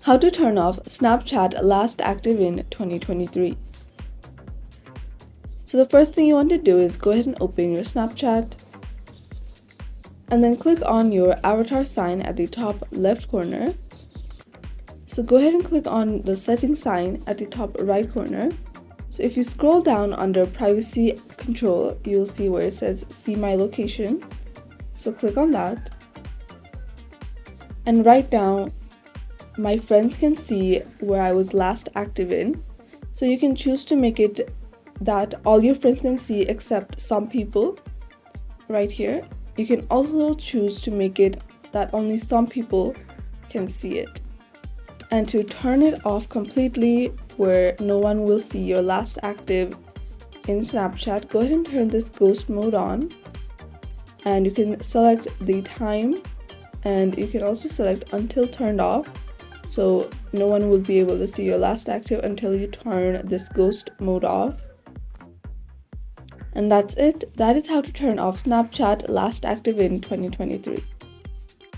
How to turn off Snapchat last active in 2023. So the first thing you want to do is go ahead and open your Snapchat and then click on your avatar sign at the top left corner. So go ahead and click on the settings sign at the top right corner. So if you scroll down under privacy control, you'll see where it says see my location. So click on that and write down my friends can see where I was last active in. So you can choose to make it that all your friends can see except some people right here. You can also choose to make it that only some people can see it. And to turn it off completely where no one will see your last active in Snapchat, go ahead and turn this ghost mode on. And you can select the time and you can also select until turned off. So no one will be able to see your last active until you turn this ghost mode off. And that's it. That is how to turn off Snapchat last active in 2023.